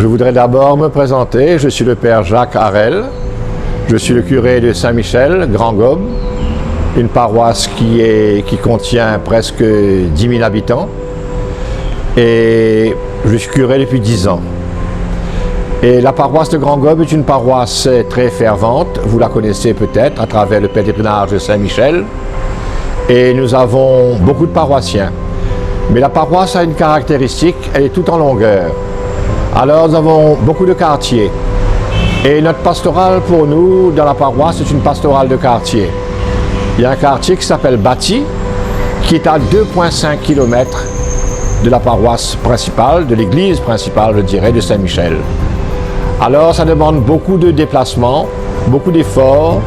Je voudrais d'abord me présenter. Je suis le père Jacques Harel. Je suis le curé de Saint-Michel, Grand-Gobe, une paroisse qui contient presque 10 000 habitants. Et je suis curé depuis 10 ans. Et la paroisse de Grand-Gobe est une paroisse très fervente. Vous la connaissez peut-être à travers le pèlerinage de Saint-Michel. Et nous avons beaucoup de paroissiens. Mais la paroisse a une caractéristique, elle est tout en longueur. Alors nous avons beaucoup de quartiers. Et notre pastorale pour nous, dans la paroisse, est une pastorale de quartier. Il y a un quartier qui s'appelle Bati, qui est à 2,5 km de la paroisse principale, de l'église principale, je dirais, de Saint-Michel. Alors ça demande beaucoup de déplacements, beaucoup d'efforts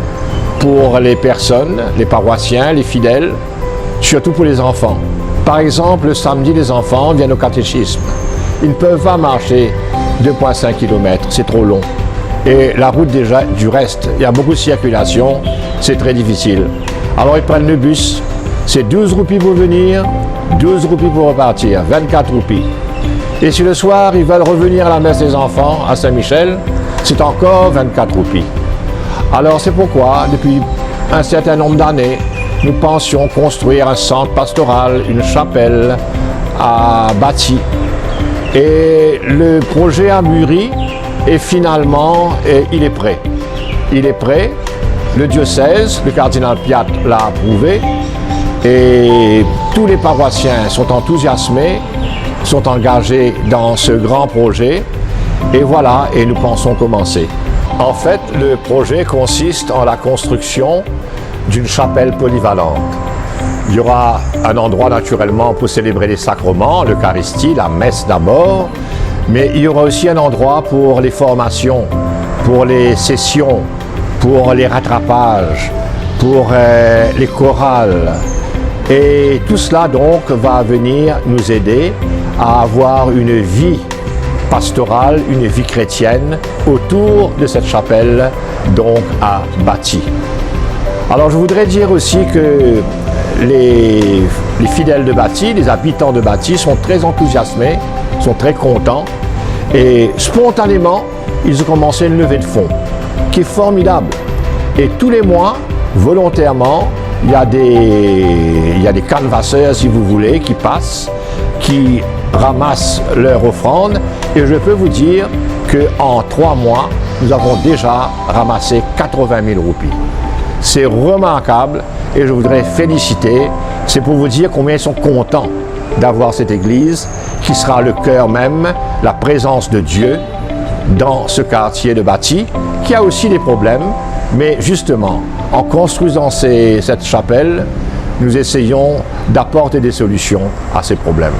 pour les personnes, les paroissiens, les fidèles, surtout pour les enfants. Par exemple, le samedi, les enfants viennent au catéchisme. Ils ne peuvent pas marcher 2,5 km, c'est trop long. Et la route déjà, du reste, il y a beaucoup de circulation, c'est très difficile. Alors ils prennent le bus, c'est 12 roupies pour venir, 12 roupies pour repartir, 24 roupies. Et si le soir, ils veulent revenir à la messe des enfants à Saint-Michel, c'est encore 24 roupies. Alors c'est pourquoi, depuis un certain nombre d'années, nous pensions construire un centre pastoral, une chapelle à Bati. Et le projet a mûri et finalement, il est prêt. Il est prêt. Le diocèse, le cardinal Piat l'a approuvé et tous les paroissiens sont enthousiasmés, sont engagés dans ce grand projet. Et voilà, et nous pensons commencer. En fait, le projet consiste en la construction d'une chapelle polyvalente. Il y aura un endroit naturellement pour célébrer les sacrements, l'Eucharistie, la messe d'abord, mais il y aura aussi un endroit pour les formations, pour les sessions, pour les rattrapages, pour les chorales. Et tout cela donc va venir nous aider à avoir une vie pastorale, une vie chrétienne autour de cette chapelle donc à Bati. Alors je voudrais dire aussi que les fidèles de Bati, les habitants de Bati sont très enthousiasmés, sont très contents et spontanément ils ont commencé une levée de fonds qui est formidable. Et tous les mois, volontairement, il y a des canvasseurs, si vous voulez, qui passent, qui ramassent leur offrande et je peux vous dire qu'en 3 mois, nous avons déjà ramassé 80 000 roupies. C'est remarquable et je voudrais féliciter, c'est pour vous dire combien ils sont contents d'avoir cette église qui sera le cœur même, la présence de Dieu dans ce quartier de Bati, qui a aussi des problèmes, mais justement, en construisant cette chapelle, nous essayons d'apporter des solutions à ces problèmes.